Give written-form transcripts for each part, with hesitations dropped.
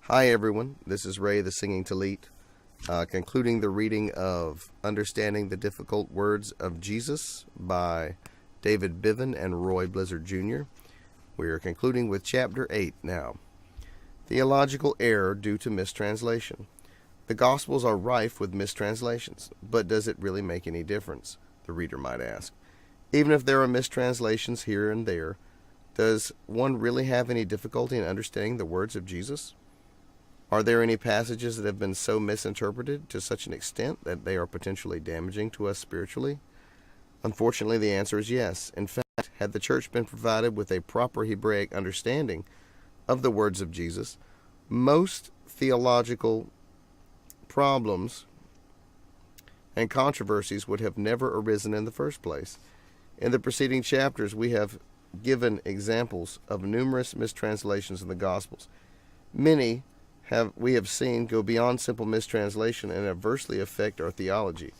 Hi everyone, this is Ray the Singing Talit, concluding the reading of Understanding the Difficult Words of Jesus by David Bivin and Roy Blizzard Jr. We are concluding with Chapter 8 now. Theological error due to mistranslation. The Gospels are rife with mistranslations, but does it really make any difference? The reader might ask. Even if there are mistranslations here and there, does one really have any difficulty in understanding the words of Jesus? Are there any passages that have been so misinterpreted to such an extent that they are potentially damaging to us spiritually? Unfortunately, the answer is yes. In fact, had the church been provided with a proper Hebraic understanding of the words of Jesus, most theological problems and controversies would have never arisen in the first place. In the preceding chapters, we have given examples of numerous mistranslations in the Gospels. Many we have seen go beyond simple mistranslation and adversely affect our theology.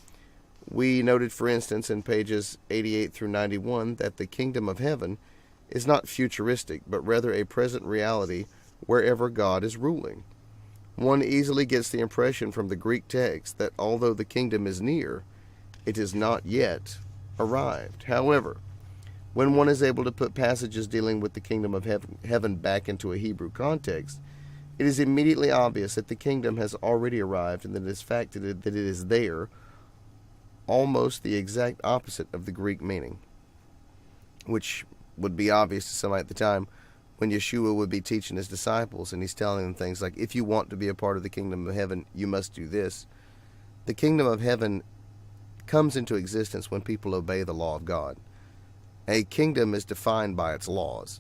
We noted, for instance, in pages 88 through 91 that the kingdom of heaven is not futuristic, but rather a present reality wherever God is ruling. One easily gets the impression from the Greek text that although the kingdom is near, it is not yet arrived. However, when one is able to put passages dealing with the kingdom of heaven back into a Hebrew context, it is immediately obvious that the kingdom has already arrived and that it is there, almost the exact opposite of the Greek meaning, which would be obvious to somebody at the time when Yeshua would be teaching his disciples and he's telling them things like, if you want to be a part of the kingdom of heaven, you must do this. The kingdom of heaven comes into existence when people obey the law of God. A kingdom is defined by its laws.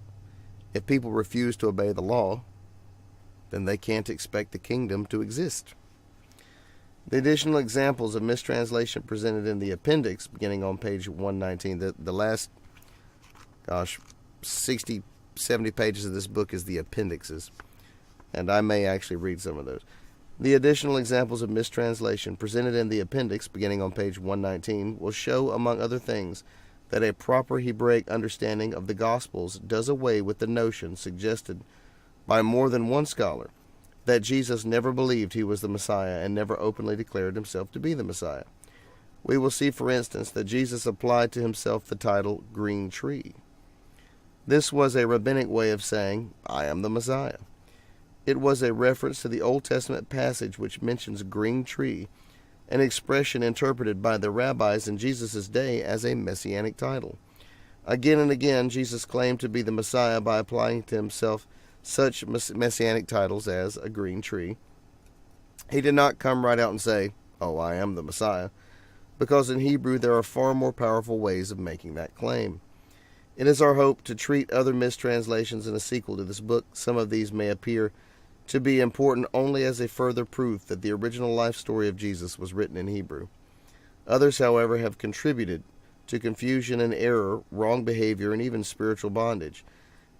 If people refuse to obey the law, then they can't expect the kingdom to exist. The additional examples of mistranslation presented in the appendix, beginning on page 119, the last, 60, 70 pages of this book is the appendixes, and I may actually read some of those. The additional examples of mistranslation presented in the appendix, beginning on page 119, will show, among other things, that a proper Hebraic understanding of the Gospels does away with the notion suggested by more than one scholar that Jesus never believed he was the Messiah and never openly declared himself to be the Messiah. We will see, for instance, that Jesus applied to himself the title green tree. This was a rabbinic way of saying, I am the Messiah. It was a reference to the Old Testament passage which mentions green tree, an expression interpreted by the rabbis in Jesus' day as a messianic title. Again and again, Jesus claimed to be the Messiah by applying to himself such messianic titles as a green tree. He did not come right out and say, oh, I am the Messiah, because in Hebrew there are far more powerful ways of making that claim. It is our hope to treat other mistranslations in a sequel to this book. Some of these may appear to be important only as a further proof that the original life story of Jesus was written in Hebrew. Others, however, have contributed to confusion and error, wrong behavior, and even spiritual bondage.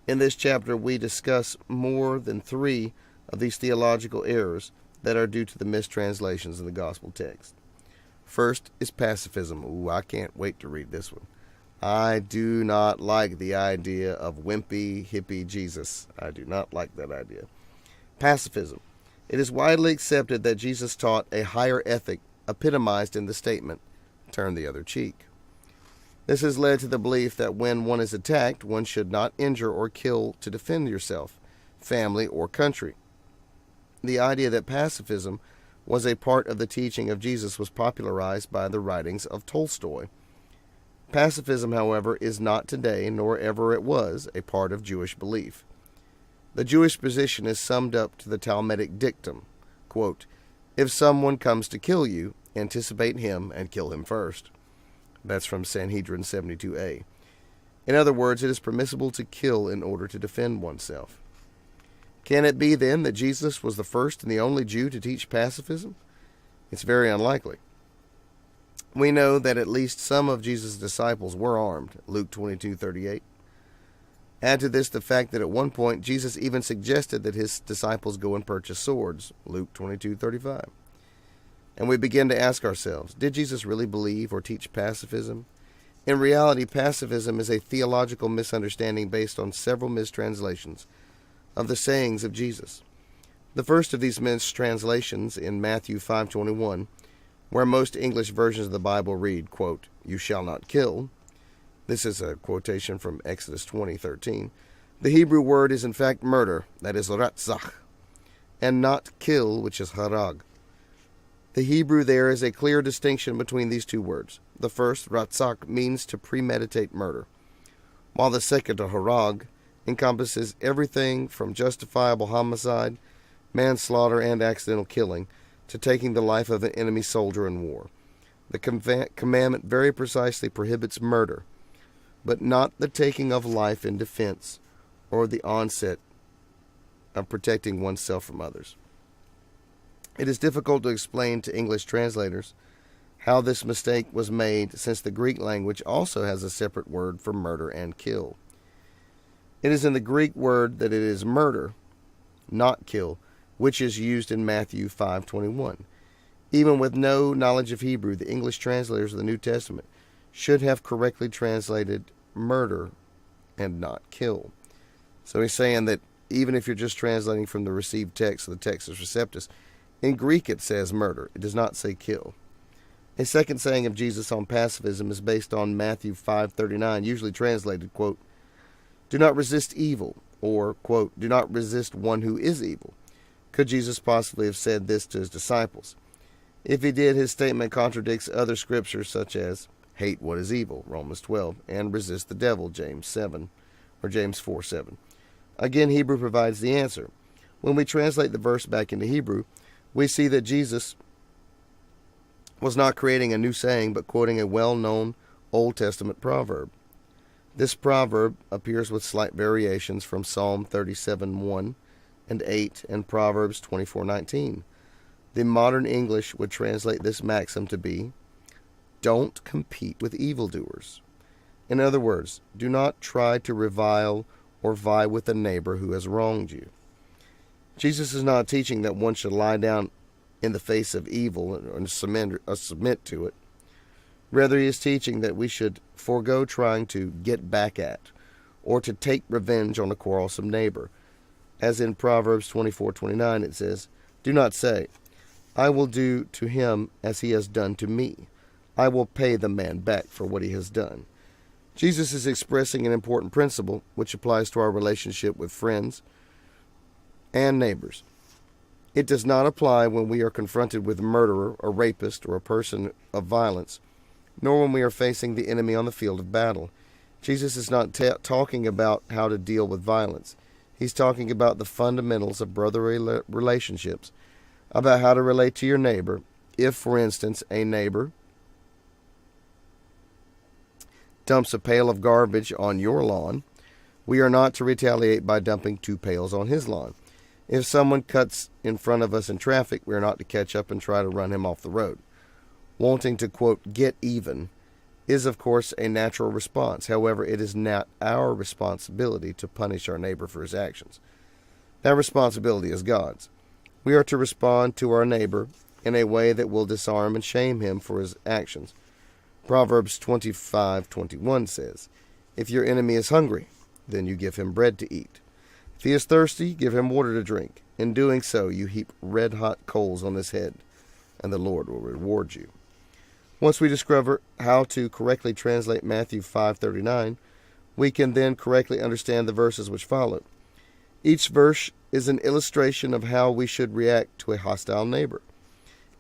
In this chapter, we discuss more than 3 of these theological errors that are due to the mistranslations in the gospel text. First is pacifism. Ooh, I can't wait to read this one. I do not like the idea of wimpy, hippie Jesus. I do not like that idea. Pacifism. It is widely accepted that Jesus taught a higher ethic epitomized in the statement, turn the other cheek. This has led to the belief that when one is attacked, one should not injure or kill to defend yourself, family, or country. The idea that pacifism was a part of the teaching of Jesus was popularized by the writings of Tolstoy. Pacifism, however, is not today, nor ever it was, a part of Jewish belief. The Jewish position is summed up to the Talmudic dictum, quote, if someone comes to kill you, anticipate him and kill him first. That's from Sanhedrin 72a. In other words, it is permissible to kill in order to defend oneself. Can it be, then, that Jesus was the first and the only Jew to teach pacifism? It's very unlikely. We know that at least some of Jesus' disciples were armed, Luke 22:38. Add to this the fact that at one point Jesus even suggested that his disciples go and purchase swords, Luke 22:35. And we begin to ask ourselves, did Jesus really believe or teach pacifism? In reality, pacifism is a theological misunderstanding based on several mistranslations of the sayings of Jesus. The first of these mistranslations in Matthew 5:21, where most English versions of the Bible read, quote, "You shall not kill." This is a quotation from Exodus 20:13. The Hebrew word is in fact murder, that is ratzach, and not kill, which is harag. The Hebrew there is a clear distinction between these two words. The first, ratzach, means to premeditate murder, while the second, harag, encompasses everything from justifiable homicide, manslaughter, and accidental killing, to taking the life of an enemy soldier in war. The commandment very precisely prohibits murder, but not the taking of life in defense or the onset of protecting oneself from others. It is difficult to explain to English translators how this mistake was made, since the Greek language also has a separate word for murder and kill. It is in the Greek word that it is murder, not kill, which is used in Matthew 5:21. Even with no knowledge of Hebrew, the English translators of the New Testament should have correctly translated murder and not kill. So he's saying that even if you're just translating from the received text of the Textus Receptus, in Greek it says murder. It does not say kill. A second saying of Jesus on pacifism is based on Matthew 5:39, usually translated, quote, "Do not resist evil," or, quote, "Do not resist one who is evil." Could Jesus possibly have said this to his disciples? If he did, his statement contradicts other scriptures such as hate what is evil, Romans 12, and resist the devil, James 4:7. Again, Hebrew provides the answer. When we translate the verse back into Hebrew, we see that Jesus was not creating a new saying, but quoting a well-known Old Testament proverb. This proverb appears with slight variations from Psalm 37:1 and 8 and Proverbs 24:19. The modern English would translate this maxim to be, "Don't compete with evildoers." In other words, do not try to revile or vie with a neighbor who has wronged you. Jesus is not teaching that one should lie down in the face of evil and submit to it. Rather, he is teaching that we should forego trying to get back at or to take revenge on a quarrelsome neighbor. As in Proverbs 24:29, it says, "Do not say, 'I will do to him as he has done to me. I will pay the man back for what he has done.'" Jesus is expressing an important principle which applies to our relationship with friends and neighbors. It does not apply when we are confronted with a murderer, a rapist, or a person of violence, nor when we are facing the enemy on the field of battle. Jesus is not talking about how to deal with violence. He's talking about the fundamentals of brotherly relationships, about how to relate to your neighbor. If, for instance, a neighbor dumps a pail of garbage on your lawn, we are not to retaliate by dumping 2 pails on his lawn. If someone cuts in front of us in traffic, we are not to catch up and try to run him off the road. Wanting to, quote, "get even," is, of course, a natural response. However, it is not our responsibility to punish our neighbor for his actions. That responsibility is God's. We are to respond to our neighbor in a way that will disarm and shame him for his actions. Proverbs 25:21 says, "If your enemy is hungry, then you give him bread to eat. If he is thirsty, give him water to drink. In doing so, you heap red-hot coals on his head, and the Lord will reward you." Once we discover how to correctly translate Matthew 5:39, we can then correctly understand the verses which follow. Each verse is an illustration of how we should react to a hostile neighbor.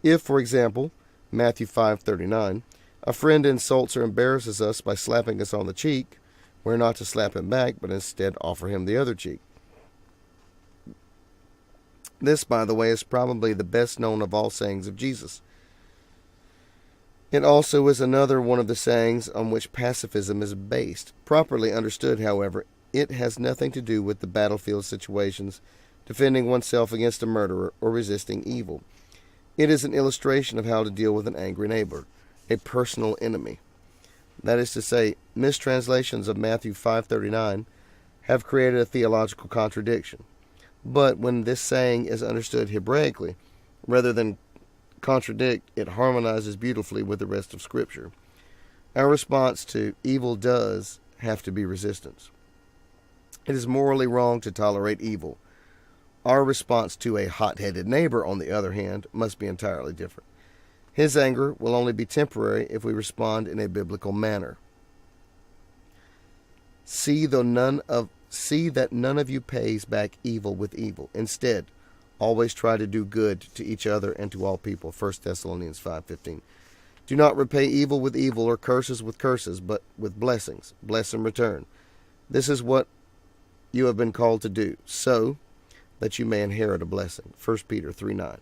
If, for example, Matthew 5:39, a friend insults or embarrasses us by slapping us on the cheek, we're not to slap him back, but instead offer him the other cheek. This, by the way, is probably the best known of all sayings of Jesus. It also is another one of the sayings on which pacifism is based. Properly understood, however, it has nothing to do with the battlefield situations, defending oneself against a murderer, or resisting evil. It is an illustration of how to deal with an angry neighbor, a personal enemy. That is to say, mistranslations of Matthew 5:39 have created a theological contradiction. But when this saying is understood Hebraically, rather than contradict, it harmonizes beautifully with the rest of Scripture. Our response to evil does have to be resistance. It is morally wrong to tolerate evil. Our response to a hot-headed neighbor, on the other hand, must be entirely different. His anger will only be temporary if we respond in a biblical manner. See that none of you pays back evil with evil. Instead, always try to do good to each other and to all people. 1 Thessalonians 5:15. Do not repay evil with evil or curses with curses, but with blessings. Bless in return. This is what you have been called to do, so that you may inherit a blessing. 1 Peter 3:9.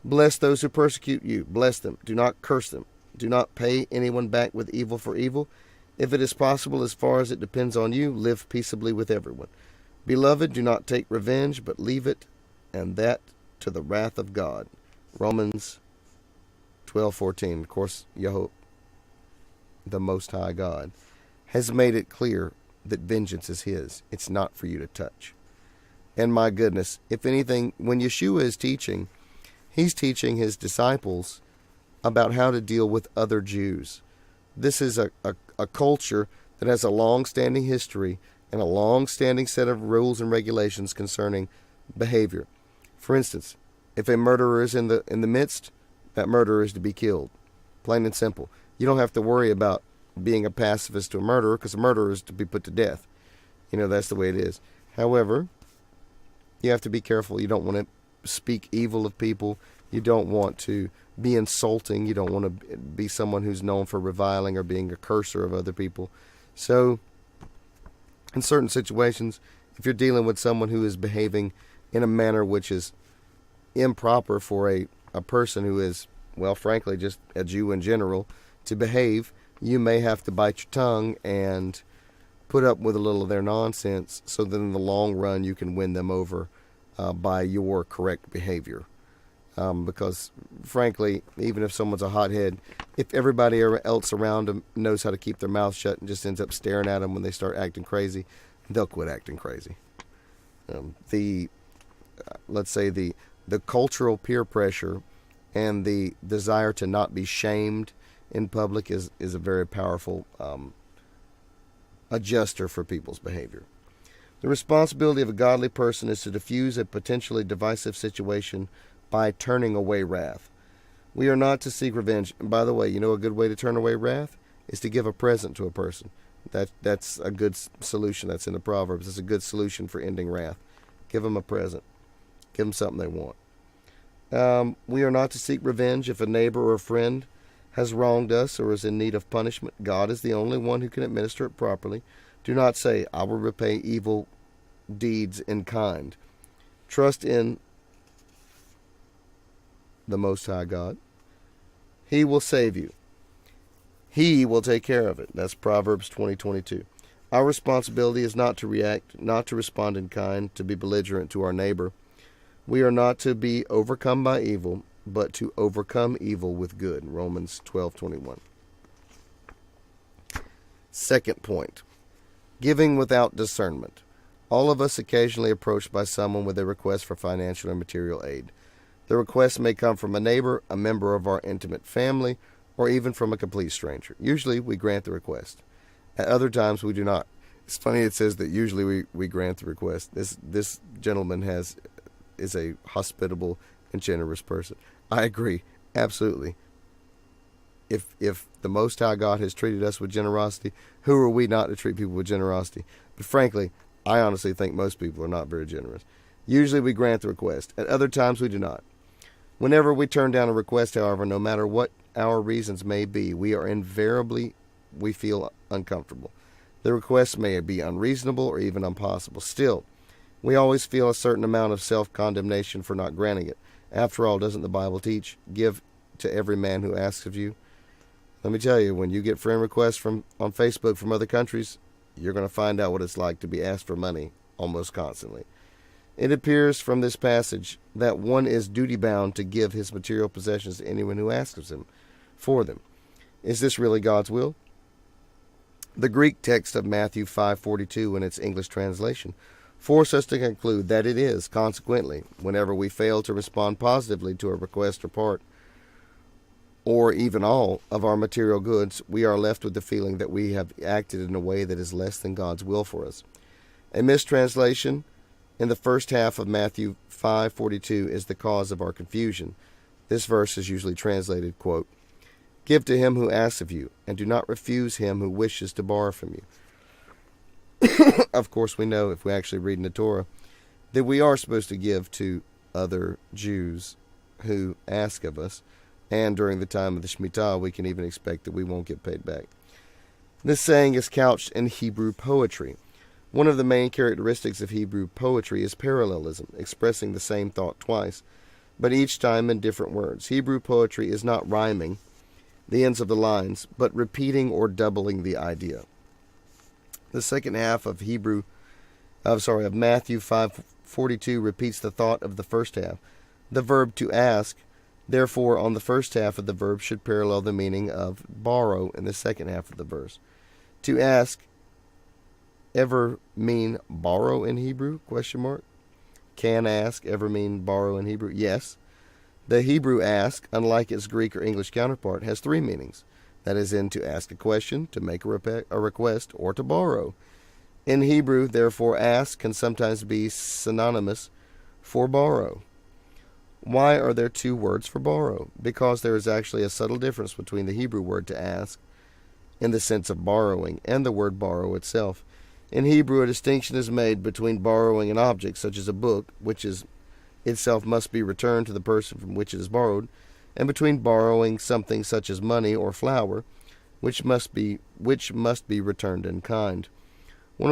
Bless those who persecute you. Bless them. Do not curse them. Do not pay anyone back with evil for evil. If it is possible, as far as it depends on you, live peaceably with everyone. Beloved, do not take revenge, but leave it, and that to the wrath of God. Romans 12:14. Of course, Yahweh, the Most High God, has made it clear that vengeance is His. It's not for you to touch. And my goodness, if anything, when Yeshua is teaching, He's teaching His disciples about how to deal with other Jews. This is a culture that has a long-standing history and a long-standing set of rules and regulations concerning behavior. For instance, if a murderer is in the midst, that murderer is to be killed. Plain and simple. You don't have to worry about being a pacifist to a murderer, because a murderer is to be put to death. That's the way it is. However, you have to be careful. You don't want to speak evil of people. You don't want to be insulting. You don't want to be someone who's known for reviling or being a cursor of other people. So, in certain situations, if you're dealing with someone who is behaving in a manner which is improper for a person who is, well, frankly, just a Jew in general, to behave, you may have to bite your tongue and put up with a little of their nonsense, so that in the long run you can win them over by your correct behavior. Because, frankly, even if someone's a hothead, if everybody else around them knows how to keep their mouth shut and just ends up staring at them when they start acting crazy, they'll quit acting crazy. Let's say the cultural peer pressure and the desire to not be shamed in public is a very powerful adjuster for people's behavior. The responsibility of a godly person is to diffuse a potentially divisive situation by turning away wrath. We are not to seek revenge. And by the way, a good way to turn away wrath is to give a present to a person. That's a good solution. That's in the Proverbs. It's a good solution for ending wrath. Give them a present. Give them something they want. We are not to seek revenge if a neighbor or a friend has wronged us or is in need of punishment. God is the only one who can administer it properly. Do not say, I will repay evil deeds in kind. Trust in the Most High God. He will save you. He will take care of it. That's Proverbs 20:22. Our responsibility is not to react, not to respond in kind, to be belligerent to our neighbor. We are not to be overcome by evil, but to overcome evil with good. Romans 12:21. Second point, giving without discernment. All of us occasionally approached by someone with a request for financial or material aid. The request may come from a neighbor, a member of our intimate family, or even from a complete stranger. Usually we grant the request. At other times we do not. It's funny it says that usually we grant the request. This gentleman is a hospitable and generous person. I agree, absolutely. If the Most High God has treated us with generosity, who are we not to treat people with generosity? But frankly, I honestly think most people are not very generous. Usually we grant the request. At other times we do not. Whenever we turn down a request, however, no matter what our reasons may be, we feel uncomfortable. The request may be unreasonable or even impossible. Still, we always feel a certain amount of self-condemnation for not granting it. After all, doesn't the Bible teach, give to every man who asks of you? Let me tell you, when you get friend requests on Facebook from other countries, you're going to find out what it's like to be asked for money almost constantly. It appears from this passage that one is duty-bound to give his material possessions to anyone who asks him for them. Is this really God's will? The Greek text of Matthew 5:42 in its English translation force us to conclude that it is. Consequently, whenever we fail to respond positively to a request or part, or even all, of our material goods, we are left with the feeling that we have acted in a way that is less than God's will for us. A mistranslation in the first half of Matthew 5:42 is the cause of our confusion. This verse is usually translated, quote, "Give to him who asks of you, and do not refuse him who wishes to borrow from you." Of course, we know if we actually read in the Torah that we are supposed to give to other Jews who ask of us, and during the time of the Shemitah, we can even expect that we won't get paid back. This saying is couched in Hebrew poetry. One of the main characteristics of Hebrew poetry is parallelism, expressing the same thought twice, but each time in different words. Hebrew poetry is not rhyming the ends of the lines, but repeating or doubling the idea. The second half of Matthew 5:42 repeats the thought of the first half. The verb to ask, therefore, on the first half of the verb should parallel the meaning of borrow in the second half of the verse. To ask ever mean borrow in Hebrew? Question mark. Can ask ever mean borrow in Hebrew? Yes. The Hebrew ask, unlike its Greek or English counterpart, has three meanings. That is, to ask a question, to make a request, or to borrow. In Hebrew, therefore, ask can sometimes be synonymous for borrow. Why are there two words for borrow? Because there is actually a subtle difference between the Hebrew word to ask, in the sense of borrowing, and the word borrow itself. In Hebrew, a distinction is made between borrowing an object, such as a book, which is itself must be returned to the person from which it is borrowed, and between borrowing something such as money or flour, which must be returned in kind. One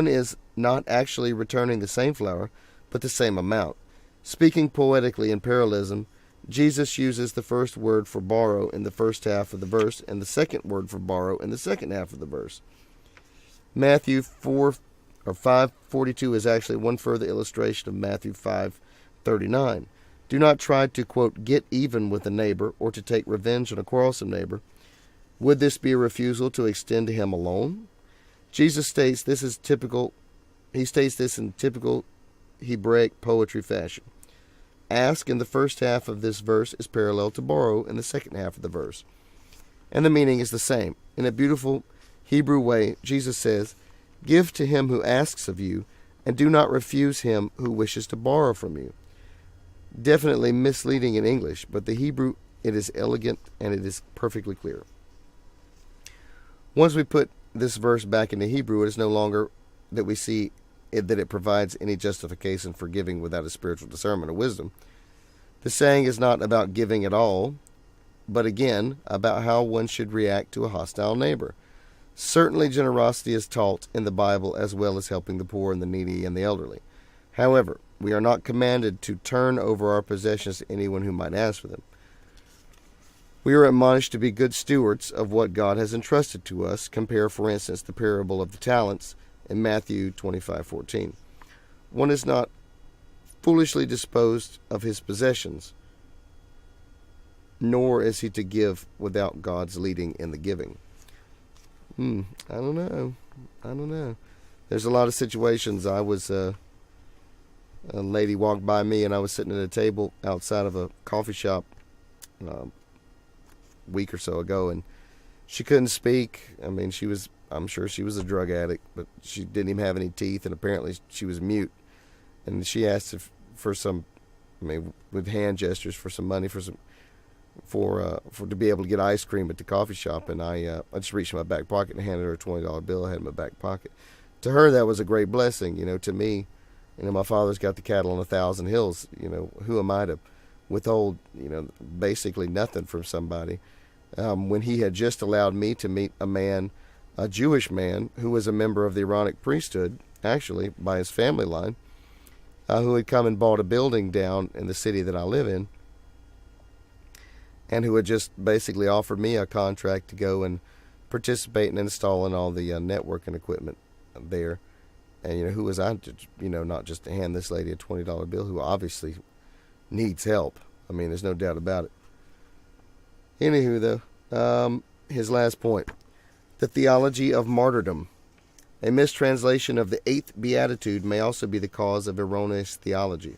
is not actually returning the same flour, but the same amount. Speaking poetically in parallelism, Jesus uses the first word for borrow in the first half of the verse and the second word for borrow in the second half of the verse. Matthew 5:42 is actually one further illustration of Matthew 5:39. Do not try to, quote, get even with a neighbor or to take revenge on a quarrelsome neighbor. Would this be a refusal to extend to him a loan? Jesus states this in typical Hebraic poetry fashion. Ask in the first half of this verse is parallel to borrow in the second half of the verse, and the meaning is the same. In a beautiful Hebrew way, Jesus says, "Give to him who asks of you, and do not refuse him who wishes to borrow from you." Definitely misleading in English, but the Hebrew, it is elegant and it is perfectly clear. Once we put this verse back into Hebrew, it is no longer that we see that it provides any justification for giving without a spiritual discernment or wisdom. The saying is not about giving at all, but again, about how one should react to a hostile neighbor. Certainly generosity is taught in the Bible as well as helping the poor and the needy and the elderly. However, we are not commanded to turn over our possessions to anyone who might ask for them. We are admonished to be good stewards of what God has entrusted to us. Compare, for instance, the parable of the talents in Matthew 25:14. One is not foolishly disposed of his possessions, nor is he to give without God's leading in the giving. I don't know. There's a lot of situations. A lady walked by me, and I was sitting at a table outside of a coffee shop a week or so ago, and she couldn't speak. I mean, I'm sure she was a drug addict, but she didn't even have any teeth, and apparently she was mute. And she asked with hand gestures for some money for to be able to get ice cream at the coffee shop. And I just reached in my back pocket and handed her a $20 bill I had in my back pocket. To her, that was a great blessing. To me, my father's got the cattle on 1,000 hills. Who am I to withhold, basically nothing from somebody? When he had just allowed me to meet a Jewish man who was a member of the Aaronic priesthood, actually, by his family line, who had come and bought a building down in the city that I live in, and who had just basically offered me a contract to go and participate in installing all the networking equipment there. And, who was I to, not just to hand this lady a $20 bill who obviously needs help. I mean, there's no doubt about it. Anywho, though, his last point. The theology of martyrdom. A mistranslation of the 8th beatitude may also be the cause of erroneous theology.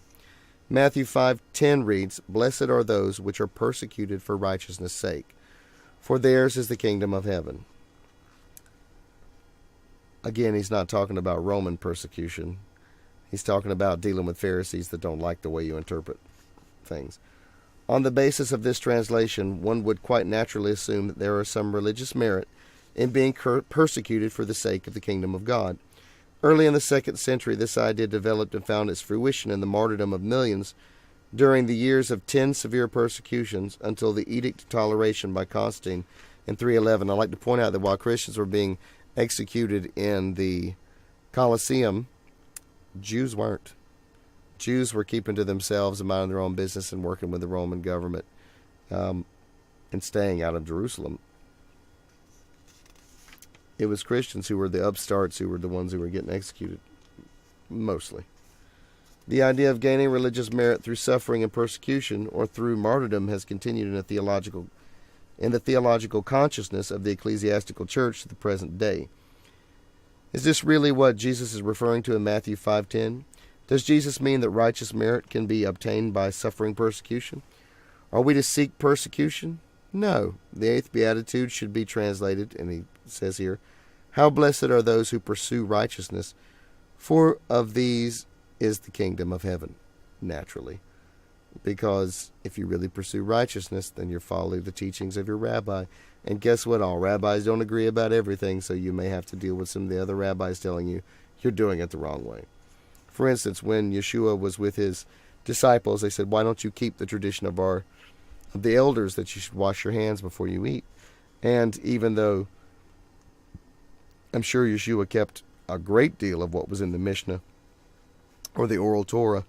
Matthew 5:10 reads, "Blessed are those which are persecuted for righteousness' sake, for theirs is the kingdom of heaven." Again, he's not talking about Roman persecution. He's talking about dealing with Pharisees that don't like the way you interpret things. On the basis of this translation, one would quite naturally assume that there is some religious merit in being persecuted for the sake of the kingdom of God. Early in the 2nd century, this idea developed and found its fruition in the martyrdom of millions during the years of 10 severe persecutions until the Edict of Toleration by Constantine in 311. I'd like to point out that while Christians were being executed in the Colosseum, Jews weren't. Jews were keeping to themselves and minding their own business and working with the Roman government and staying out of Jerusalem. It was Christians who were the upstarts who were the ones who were getting executed, mostly. The idea of gaining religious merit through suffering and persecution or through martyrdom has continued in the theological consciousness of the ecclesiastical church to the present day. Is this really what Jesus is referring to in Matthew 5:10? Does Jesus mean that righteous merit can be obtained by suffering persecution? Are we to seek persecution? No. The 8th Beatitude should be translated, and he says here, "How blessed are those who pursue righteousness, for of these is the kingdom of heaven." Naturally. Because if you really pursue righteousness, then you're following the teachings of your rabbi. And guess what? All rabbis don't agree about everything, so you may have to deal with some of the other rabbis telling you you're doing it the wrong way. For instance, when Yeshua was with his disciples, they said, "Why don't you keep the tradition of the elders that you should wash your hands before you eat?" And even though I'm sure Yeshua kept a great deal of what was in the Mishnah or the Oral Torah,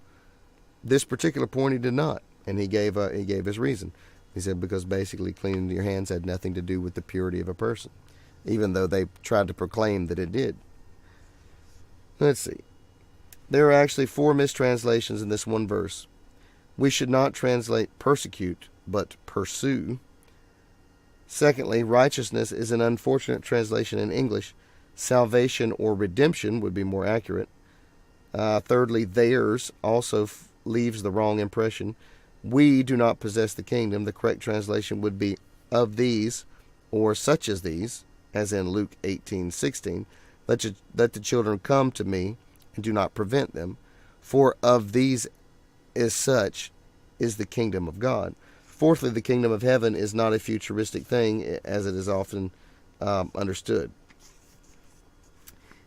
this particular point he did not, and he gave his reason. He said because basically cleaning your hands had nothing to do with the purity of a person, even though they tried to proclaim that it did. Let's see. There are actually 4 mistranslations in this one verse. We should not translate persecute, but pursue. Secondly, righteousness is an unfortunate translation in English. Salvation or redemption would be more accurate. Thirdly, theirs also leaves the wrong impression. We do not possess the kingdom. The correct translation would be of these or such as these, as in Luke 18:16. Let the children come to me and do not prevent them, for of these is such is the kingdom of God. Fourthly, the kingdom of heaven is not a futuristic thing as it is often understood.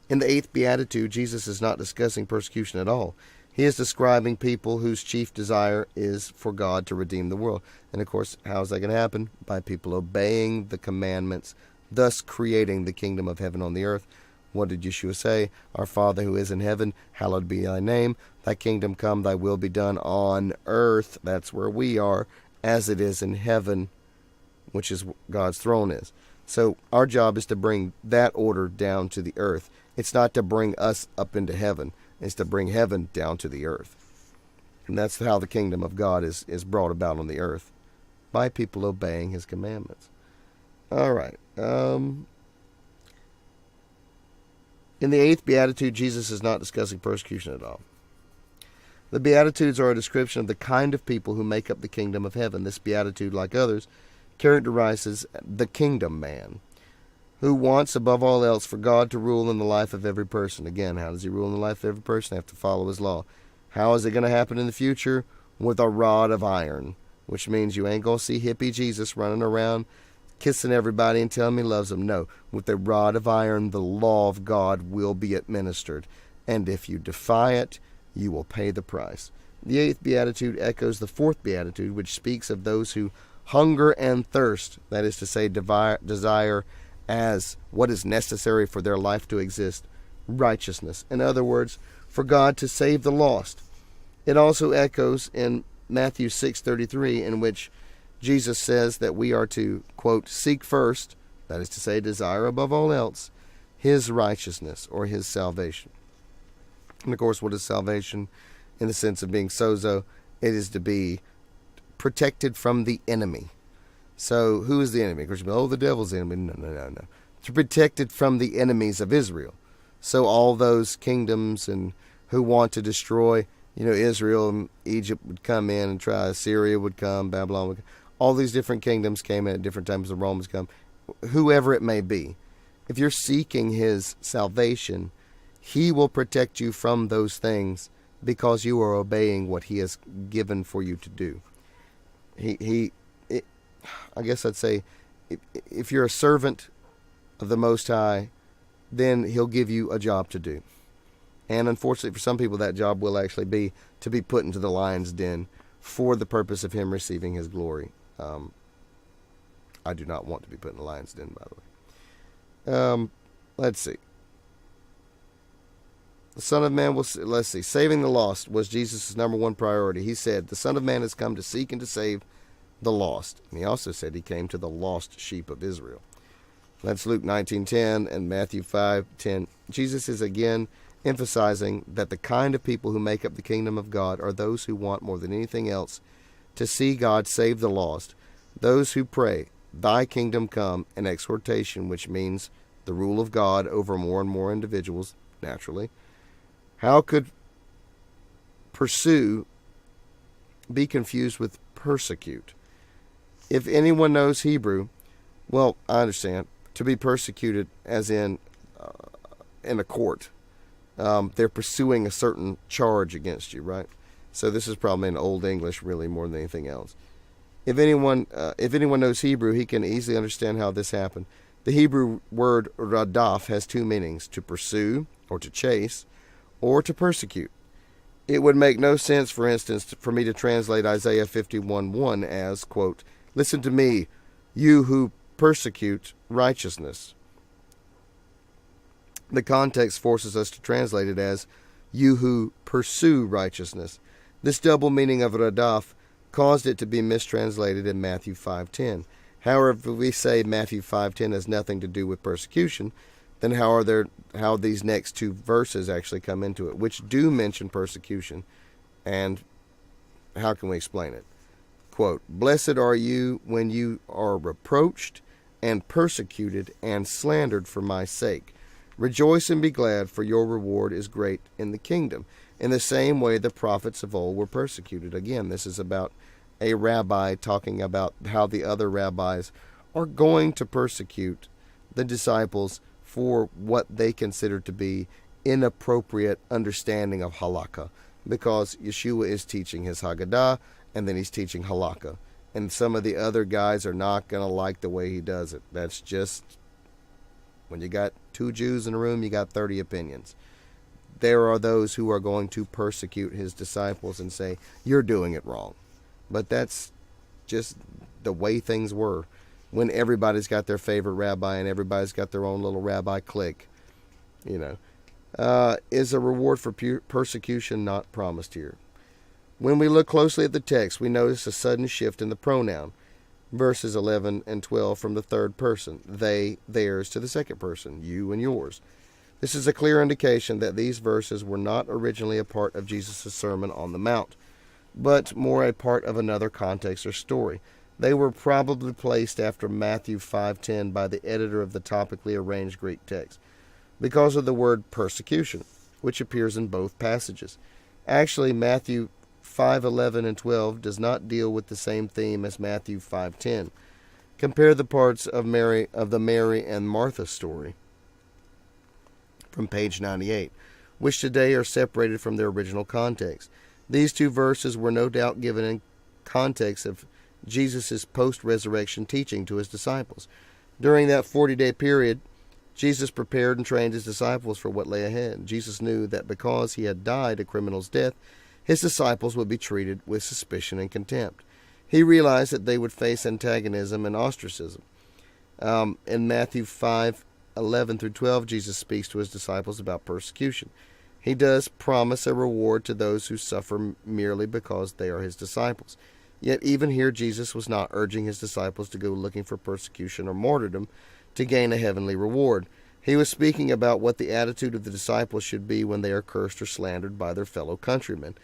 In the 8th Beatitude, Jesus is not discussing persecution at all. He is describing people whose chief desire is for God to redeem the world. And of course, how is that going to happen? By people obeying the commandments, thus creating the kingdom of heaven on the earth. What did Yeshua say? Our Father who is in heaven, hallowed be thy name. Thy kingdom come, thy will be done on earth. That's where we are, as it is in heaven, which is God's throne is. So our job is to bring that order down to the earth. It's not to bring us up into heaven. It's to bring heaven down to the earth. And that's how the kingdom of God is brought about on the earth, by people obeying his commandments. All right. In the 8th Beatitude, Jesus is not discussing persecution at all. The Beatitudes are a description of the kind of people who make up the kingdom of heaven. This Beatitude, like others, characterizes the kingdom man, who wants above all else for God to rule in the life of every person. Again, how does he rule in the life of every person? They have to follow his law. How is it going to happen in the future? With a rod of iron, which means you ain't going to see hippie Jesus running around kissing everybody and telling me he loves them. No, with a rod of iron, the law of God will be administered. And if you defy it, you will pay the price. The 8th Beatitude echoes the 4th Beatitude, which speaks of those who hunger and thirst, that is to say, desire as what is necessary for their life to exist, righteousness. In other words, for God to save the lost. It also echoes in Matthew 6:33, in which Jesus says that we are to, quote, seek first, that is to say, desire above all else, his righteousness or his salvation. And of course, what is salvation? In the sense of being sozo, it is to be protected from the enemy. So who is the enemy? Of course, the devil's the enemy. No. To protect it from the enemies of Israel. So all those kingdoms and who want to destroy, Israel and Egypt would come in and try. Syria would come, Babylon would come. All these different kingdoms came in at different times. The Romans come. Whoever it may be, if you're seeking his salvation, he will protect you from those things because you are obeying what he has given for you to do. I guess I'd say, if you're a servant of the Most High, then he'll give you a job to do. And unfortunately for some people, that job will actually be to be put into the lion's den for the purpose of him receiving his glory. I do not want to be put in the lion's den, by the way. Let's see. The Son of Man saving the lost was Jesus' number one priority. He said, the Son of Man has come to seek and to save the lost. And he also said he came to the lost sheep of Israel. That's Luke 19:10 and Matthew 5:10. Jesus is again emphasizing that the kind of people who make up the kingdom of God are those who want more than anything else to see God save the lost, those who pray, thy kingdom come, an exhortation, which means the rule of God over more and more individuals, naturally. How could pursue be confused with persecute? If anyone knows Hebrew, well, I understand, to be persecuted as in a court. They're pursuing a certain charge against you, right? So this is probably in Old English, really, more than anything else. If anyone knows Hebrew, he can easily understand how this happened. The Hebrew word radaf has two meanings: to pursue, or to chase, or to persecute. It would make no sense, for instance, for me to translate Isaiah 51:1 as, quote, listen to me, you who persecute righteousness. The context forces us to translate it as, you who pursue righteousness. This double meaning of radaf caused it to be mistranslated in Matthew 5:10. However, if we say Matthew 5:10 has nothing to do with persecution, then how these next two verses actually come into it, which do mention persecution, and how can we explain it? Quote, blessed are you when you are reproached and persecuted and slandered for my sake. Rejoice and be glad, for your reward is great in the kingdom. In the same way the prophets of old were persecuted. Again, this is about a rabbi talking about how the other rabbis are going to persecute the disciples for what they consider to be inappropriate understanding of halakha, because Yeshua is teaching his Haggadah, and then he's teaching halakha. And some of the other guys are not going to like the way he does it. That's just, when you got two Jews in a room, you got 30 opinions. There are those who are going to persecute his disciples and say, you're doing it wrong. But that's just the way things were when everybody's got their favorite rabbi and everybody's got their own little rabbi clique. Is a reward for persecution not promised here? When we look closely at the text, we notice a sudden shift in the pronoun. Verses 11 and 12 from the third person, they, theirs, to the second person, you and yours. This is a clear indication that these verses were not originally a part of Jesus' Sermon on the Mount, but more a part of another context or story. They were probably placed after Matthew 5:10 by the editor of the topically arranged Greek text, because of the word persecution, which appears in both passages. Actually, Matthew 5:11 and 12 does not deal with the same theme as Matthew 5:10. Compare the parts of the Mary and Martha story from page 98, which today are separated from their original context. These two verses were no doubt given in context of Jesus' post-resurrection teaching to his disciples. During that 40-day period, Jesus prepared and trained his disciples for what lay ahead. Jesus knew that because he had died a criminal's death, his disciples would be treated with suspicion and contempt. He realized that they would face antagonism and ostracism. In Matthew 5:11 through 12, Jesus speaks to his disciples about persecution. He does promise a reward to those who suffer merely because they are his disciples. Yet even here, Jesus was not urging his disciples to go looking for persecution or martyrdom to gain a heavenly reward. He was speaking about what the attitude of the disciples should be when they are cursed or slandered by their fellow countrymen.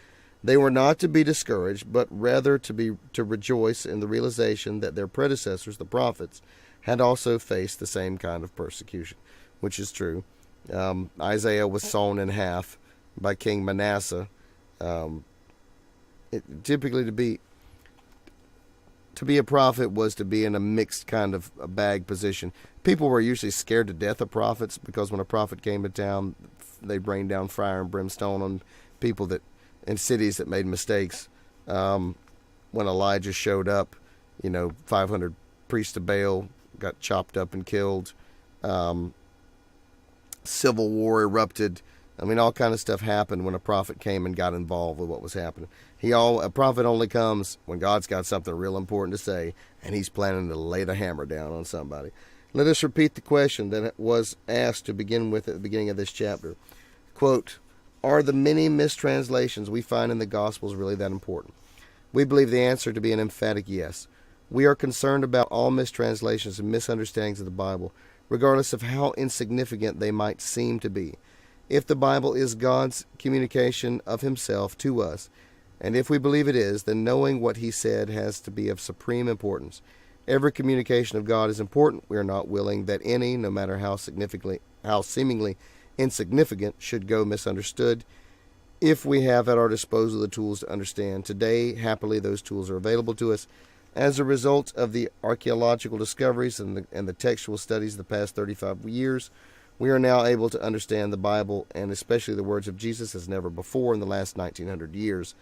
They were not to be discouraged, but rather to rejoice in the realization that their predecessors, the prophets, had also faced the same kind of persecution, which is true. Isaiah was sawn in half by King Manasseh. Typically, to be a prophet was to be in a mixed kind of a bag position. People were usually scared to death of prophets because when a prophet came to town, they'd rain down fire and brimstone on people that in cities that made mistakes. When Elijah showed up, 500 priests of Baal got chopped up and killed. Civil war erupted. All kind of stuff happened when a prophet came and got involved with what was happening. A prophet only comes when God's got something real important to say, and he's planning to lay the hammer down on somebody. Let us repeat the question that was asked to begin with at the beginning of this chapter. Quote, are the many mistranslations we find in the Gospels really that important? We believe the answer to be an emphatic yes. We are concerned about all mistranslations and misunderstandings of the Bible, regardless of how insignificant they might seem to be. If the Bible is God's communication of himself to us, and if we believe it is, then knowing what he said has to be of supreme importance. Every communication of God is important. We are not willing that any, no matter how seemingly insignificant, should go misunderstood. If we have at our disposal the tools to understand, today, happily, those tools are available to us. As a result of the archaeological discoveries and the textual studies of the past 35 years, we are now able to understand the Bible, and especially the words of Jesus, as never before in the last 1900 years.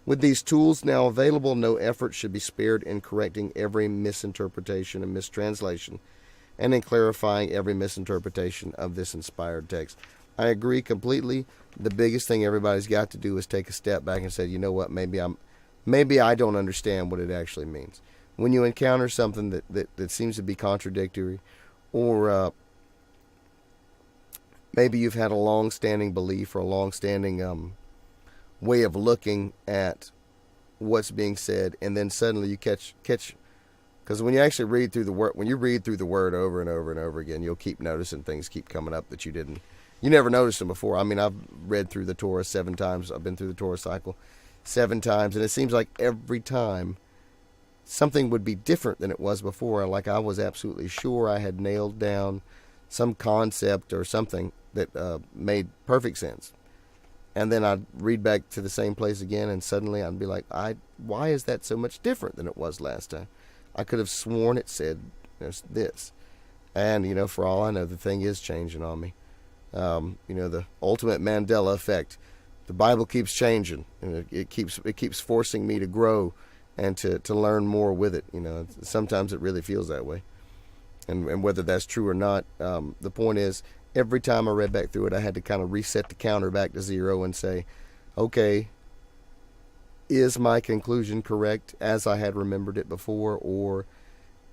With these tools now available, no effort should be spared in correcting every misinterpretation and mistranslation, and in clarifying every misinterpretation of this inspired text. I agree completely. The biggest thing everybody's got to do is take a step back and say, you know what, maybe I don't understand what it actually means. When you encounter something that seems to be contradictory, or maybe you've had a long-standing belief or a long-standing way of looking at what's being said, and then suddenly you catch. Because when you actually read through the word, over and over and over again, you'll keep noticing things keep coming up that you never noticed them before. I've read through the Torah 7 times. I've been through the Torah cycle 7 times, and it seems like every time something would be different than it was before. Like I was absolutely sure I had nailed down some concept or something that made perfect sense. And then I'd read back to the same place again, and suddenly I'd be like, why is that so much different than it was last time? I could have sworn it said this. And, for all I know, the thing is changing on me. The ultimate Mandela effect. The Bible keeps changing, and it keeps forcing me to grow and to learn more with it. Sometimes it really feels that way. And whether that's true or not, the point is, every time I read back through it, I had to kind of reset the counter back to 0 and say, okay, is my conclusion correct as I had remembered it before, or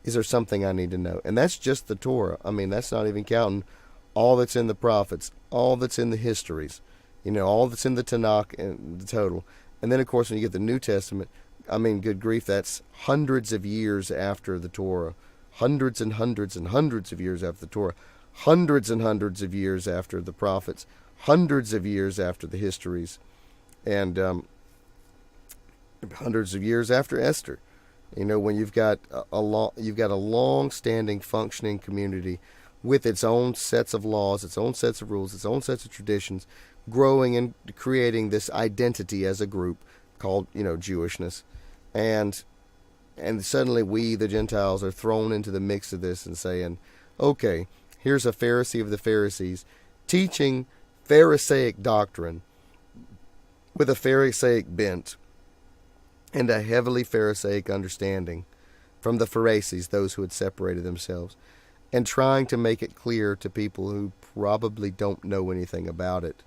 is there something I need to know? And that's just the Torah. That's not even counting all that's in the prophets, all that's in the histories, all that's in the Tanakh and the total. And then, of course, when you get the New Testament, good grief, that's hundreds of years after the Torah, hundreds and hundreds and hundreds of years after the Torah, hundreds and hundreds of years after the prophets, hundreds of years after the histories, and hundreds of years after Esther. When you've got a long-standing, functioning community with its own sets of laws, its own sets of rules, its own sets of traditions, growing and creating this identity as a group called, Jewishness, and suddenly we, the Gentiles, are thrown into the mix of this and saying, okay, here's a Pharisee of the Pharisees teaching Pharisaic doctrine with a Pharisaic bent and a heavily Pharisaic understanding from the Pharisees, those who had separated themselves, and trying to make it clear to people who probably don't know anything about it.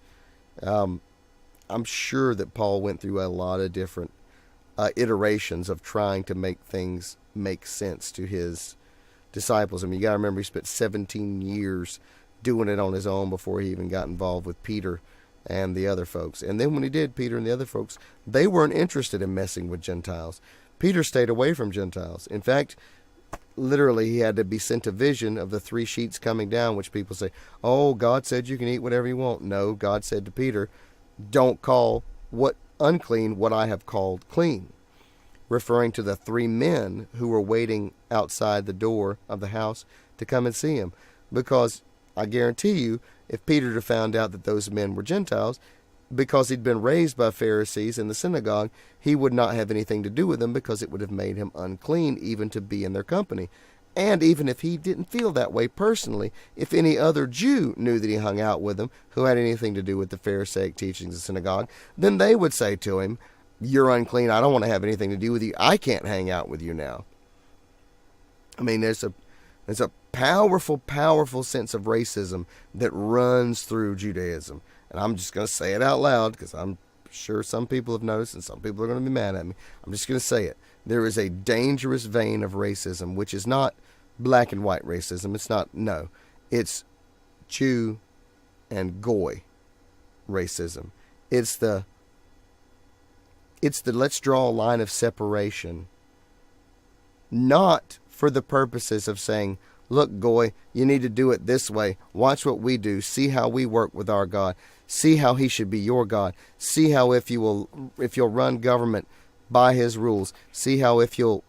I'm sure that Paul went through a lot of different iterations of trying to make things make sense to his disciples. You got to remember, he spent 17 years doing it on his own before he even got involved with Peter and the other folks. And then when he did, Peter and the other folks, they weren't interested in messing with Gentiles. Peter stayed away from Gentiles. In fact, literally, he had to be sent a vision of the 3 sheets coming down, which people say, oh, God said you can eat whatever you want. No, God said to Peter, don't call what unclean what I have called clean, referring to the 3 men who were waiting outside the door of the house to come and see him. Because I guarantee you, if Peter had found out that those men were Gentiles, because he'd been raised by Pharisees in the synagogue, he would not have anything to do with them because it would have made him unclean even to be in their company. And even if he didn't feel that way personally, if any other Jew knew that he hung out with them who had anything to do with the Pharisaic teachings of the synagogue, then they would say to him, "You're unclean. I don't want to have anything to do with you. I can't hang out with you now." I mean, there's a powerful, powerful sense of racism that runs through Judaism. And I'm just going to say it out loud because I'm sure some people have noticed and some people are going to be mad at me. I'm just going to say it. There is a dangerous vein of racism, which is not black and white racism. It's not, no. It's Jew and Goy racism. It's the let's draw a line of separation, not for the purposes of saying, "Look, Goy, you need to do it this way. Watch what we do. See how we work with our God. See how he should be your God. See how if you'll run government by his rules. See how if you'll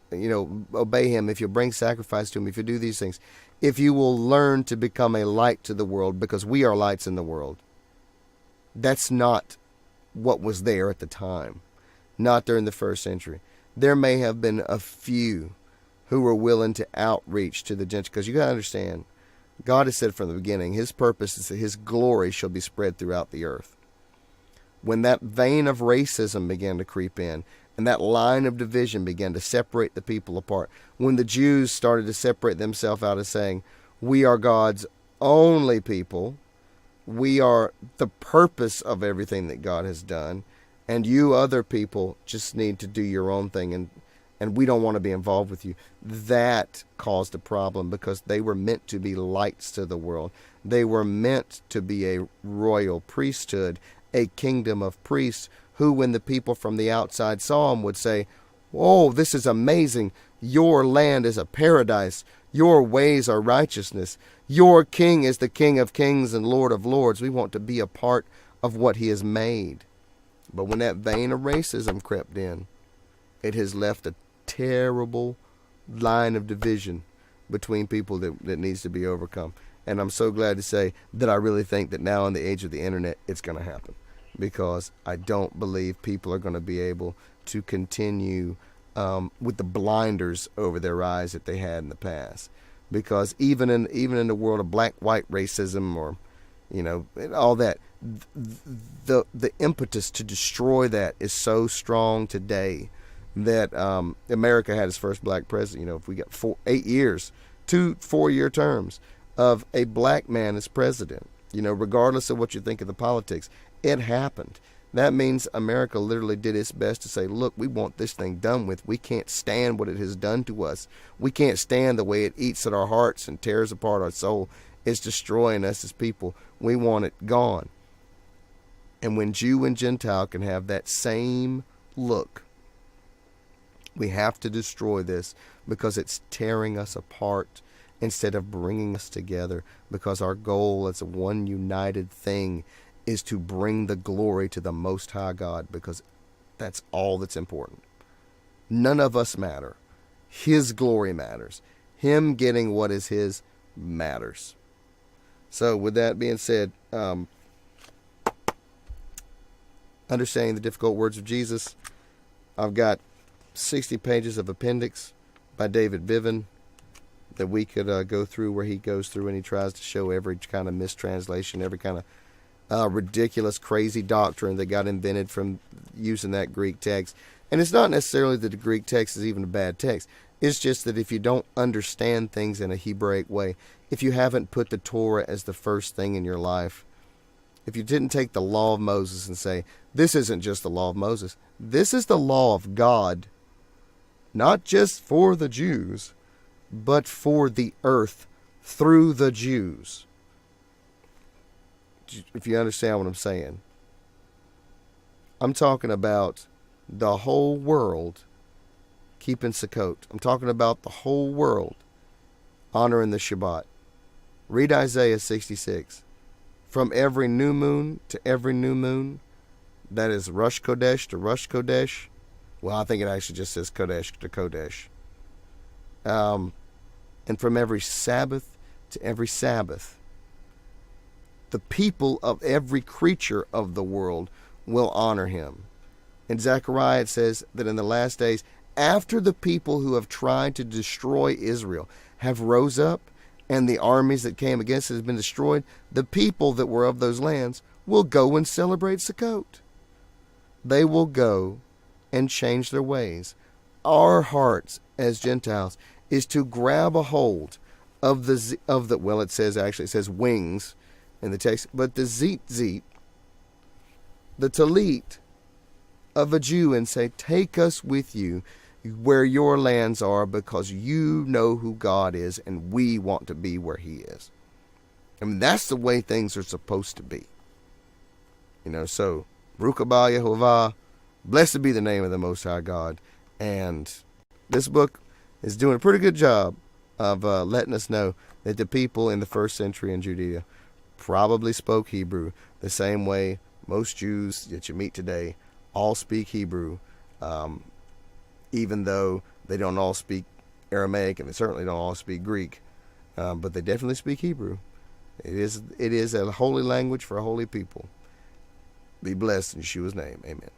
obey him, if you'll bring sacrifice to him, if you do these things, if you will learn to become a light to the world, because we are lights in the world." That's not what was there at the time. Not during the first century. There may have been a few who were willing to outreach to the Gentiles. Because you got to understand, God has said from the beginning, his purpose is that his glory shall be spread throughout the earth. When that vein of racism began to creep in, and that line of division began to separate the people apart, when the Jews started to separate themselves out as saying, "We are God's only people, we are the purpose of everything that God has done, and you other people just need to do your own thing, and we don't want to be involved with you," that caused a problem, because they were meant to be lights to the world. They were meant to be a royal priesthood, a kingdom of priests, who, when the people from the outside saw them, would say, "Oh, this is amazing. Your land is a paradise. Your ways are righteousness. Your king is the King of kings and Lord of lords. We want to be a part of what he has made." But when that vein of racism crept in, it has left a terrible line of division between people that needs to be overcome. And I'm so glad to say that I really think that now in the age of the internet, it's going to happen. Because I don't believe people are going to be able to continue with the blinders over their eyes that they had in the past. Because even in the world of black-white racism, or all that, the impetus to destroy that is so strong today that America had its first black president. If we got 8 years, 2 4-year terms of a black man as president, regardless of what you think of the politics, it happened. That means America literally did its best to say, "Look, we want this thing done with. We can't stand what it has done to us. We can't stand the way it eats at our hearts and tears apart our soul. It's destroying us as people. We want it gone." And when Jew and Gentile can have that same look, we have to destroy this, because it's tearing us apart instead of bringing us together, because our goal as a one united thing is to bring the glory to the Most High God, because that's all that's important. None of us matter. His glory matters. Him getting what is his matters. So with that being said, understanding the difficult words of Jesus, I've got 60 pages of appendix by David Bivin that we could go through, where he goes through and he tries to show every kind of mistranslation, every kind of ridiculous, crazy doctrine that got invented from using that Greek text. And it's not necessarily that the Greek text is even a bad text. It's just that if you don't understand things in a Hebraic way, if you haven't put the Torah as the first thing in your life, if you didn't take the law of Moses and say, this isn't just the law of Moses, this is the law of God, not just for the Jews, but for the earth through the Jews. If you understand what I'm saying. I'm talking about the whole world keeping Sukkot. I'm talking about the whole world honoring the Shabbat. Read Isaiah 66. From every new moon to every new moon, that is Rosh Kodesh to Rosh Kodesh. Well, I think it actually just says Kodesh to Kodesh. And from every Sabbath to every Sabbath, the people of every creature of the world will honor him. In Zechariah it says that in the last days, after the people who have tried to destroy Israel have rose up, and the armies that came against it have been destroyed, the people that were of those lands will go and celebrate Sukkot. They will go and change their ways. Our hearts as Gentiles is to grab a hold of the well, it says wings in the text, but the zitzit, the talit of a Jew, and say, take us with you where your lands are, because you know who God is and we want to be where he is. I mean, that's the way things are supposed to be. So Baruch haba Yehovah, blessed be the name of the Most High God. And this book is doing a pretty good job of letting us know that the people in the first century in Judea probably spoke Hebrew the same way most Jews that you meet today all speak Hebrew, even though they don't all speak Aramaic, and they certainly don't all speak Greek, but they definitely speak Hebrew. It is a holy language for a holy people. Be blessed in Yeshua's name. Amen.